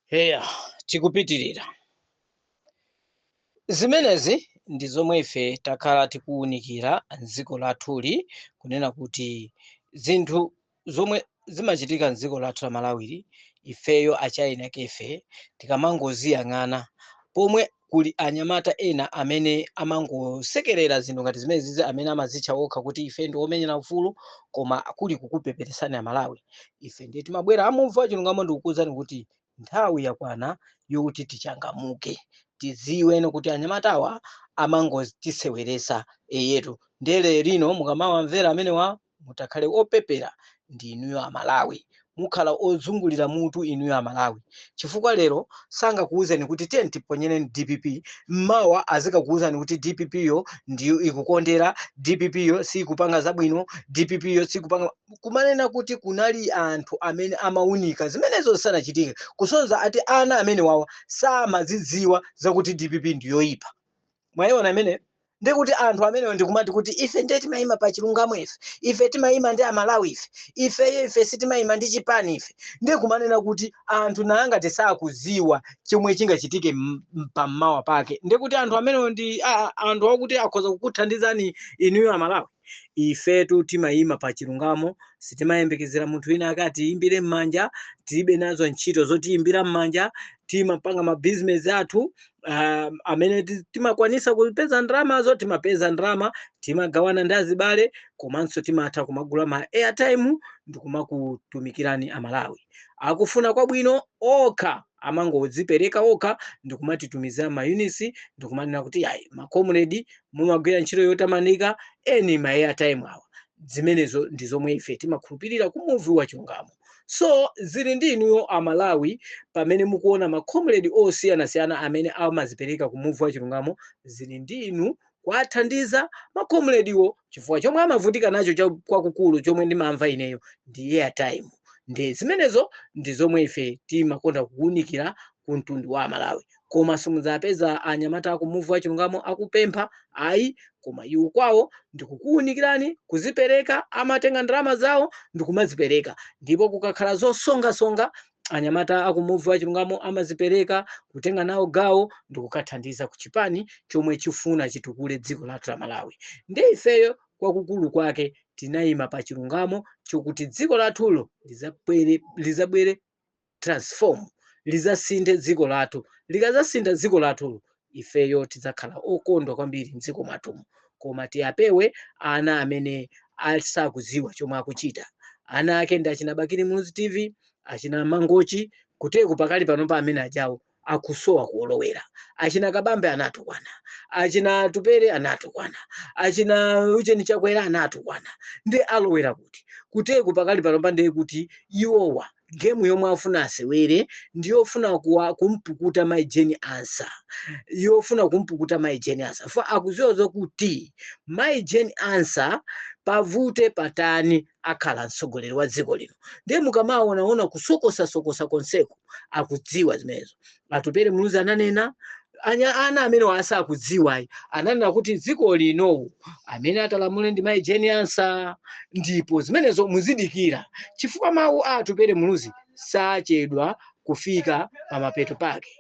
Heya, tikupitirira. Zimenezi ndi zomwe ife takhala tikuwunikira m'dziko lathuli kunena kuti zinthu zomwe zimachitika m'dziko lathu la Malawili ifeyo achayina kefe tikamangoziyang'ana pomwe kuli anyamata ena amene amangosekerera zinthu ngati zimenezi amene amazitcha okha kuti ife ndi omenyera ufulu koma kuli kukupeperesani Amalawi. Ife ndiye timabwera amumva chilungamo ndikukuwuzani kuti nthawi yakwana yokuti tichangamuke tiziwe kuti anyamatawa amangotiseweresa eyetu ndele lino mukamawamvera amenewa mutakhale opepera ndi inuyo Amalawi, mukhala ozungulira mutu inuyo Amalawi, chifukwa lero sangakuwuzeni kuti tiye tiponyereni DPP mmawa azikakuwuzani kuti DPP yo ndiyo ikukondera, DPP yo sikupanga zabwino, DPP yo sikupanga, kumanena kuti kunali anthu amene amawunika zimenezo zisanachitike, kusonza ati ana amene wawa samazidziwa zakuti DPP ndiyoyipa. Mwayiona amene ndikuti anthu amenewo ndikumati kuti ife ndiye timayima pa chilungamo ife timayima ndi Amalawi ife sitimayima ndi chipani ife, ndiye kumanena kuti anthu nanga tisakuziwa chomwe chingachitike pammawa pake, ndikuti anthu amenewo ndi anthu akuti akhoza kukuthandizani inuyo Amalawi. Ifetu timayima pa chilungamo, sitimayembekezera munthu wina akati imbire m'manja, tilibe nazo ntchito zotiyimbira m'manja, timapanga mabizinesi athu amene timakwanisa kupeza ndramazo, timapeza ndrama, timagawana ndi azibale, komanso timatha kumagula ma airtime ndikumakutumikirani Amalawi. Akufuna kwabwino okha amangodzipereka okha ndikumatitumizira ma units, ndikumanena kuti ayi makomredi mumagwira ntchito yotamanika eni ma airtime awa. Zimenezo ndi zomwe ife timakhulupirira ku muvi wa chilungamo. So zili ndi inuyo Amalawi pamene mukuona makomredi osiyanasiyana amene amazipereka ku muvi wa chilungamo, zili ndi inu kuwathandiza makomrediwo, chifukwa chomwe amavutika nacho kwakukulu chomwe ndimamva ineyo ndi airtime. Ndi zimenezo ndi zomwe ife timakonda kuwunikira ku mtundu wa Amalawi, koma simudzapeza anyamata aku muvi wa chilungamo akupempha ayi, koma iwo kwawo ndikukuwunikirani kuzipereka, amatenga ndrama zawo ndikumazipereka, ndipo kukakhala zosongasonga anyamata aku muvi wa chilungamo amazipereka kutenga nawo gawo ndikukathandiza ku chipani chomwe chifuna chitukule dziko lathu la Malawi. Ndi ifeyo kwakukulu kwake tinayima pa chilungamo chokuti dziko lathulo lizabwere transform, lizasinthe dziko lathu. Likazasintha dziko lathulo ifeyo tidzakhala okondwa kwambiri m'dziko mwathumo, koma tiyapewe ana amene asakuziwa chomwe akuchita. Ana ake ndi achina Bakiri Muluzi TV, achina Mangochi, kuteku pakali pano pa amene ajawo akusowa kuolowera. Achina Kabambe anatukwana, achina Tupere anatukwana, achina Ucheni Chakwera anatukwana, ndi alowera kuti kuteku pakali pano pa ndiye kuti iwowa gemu yomwe afuna asewere ndiyofuna kumpukuta maijeni ansa, yofuna kumpukuta maijeni ansa, fa akuziwa kuti maijeni ansa pavute patani akhala mtsogoleri wa dziko lino. Ndiye mukamaona kusokosa konseko akudziwa zimenezo. Atupere Muluzi ananena, ana amene wasa akudziwa ananena kuti dziko lino amene atalamule ndi maijeni ansa, ndipo zimenezo muzidikira, chifukwa mawu Atupere Muluzi sachedwa kufika pa mapeto pake.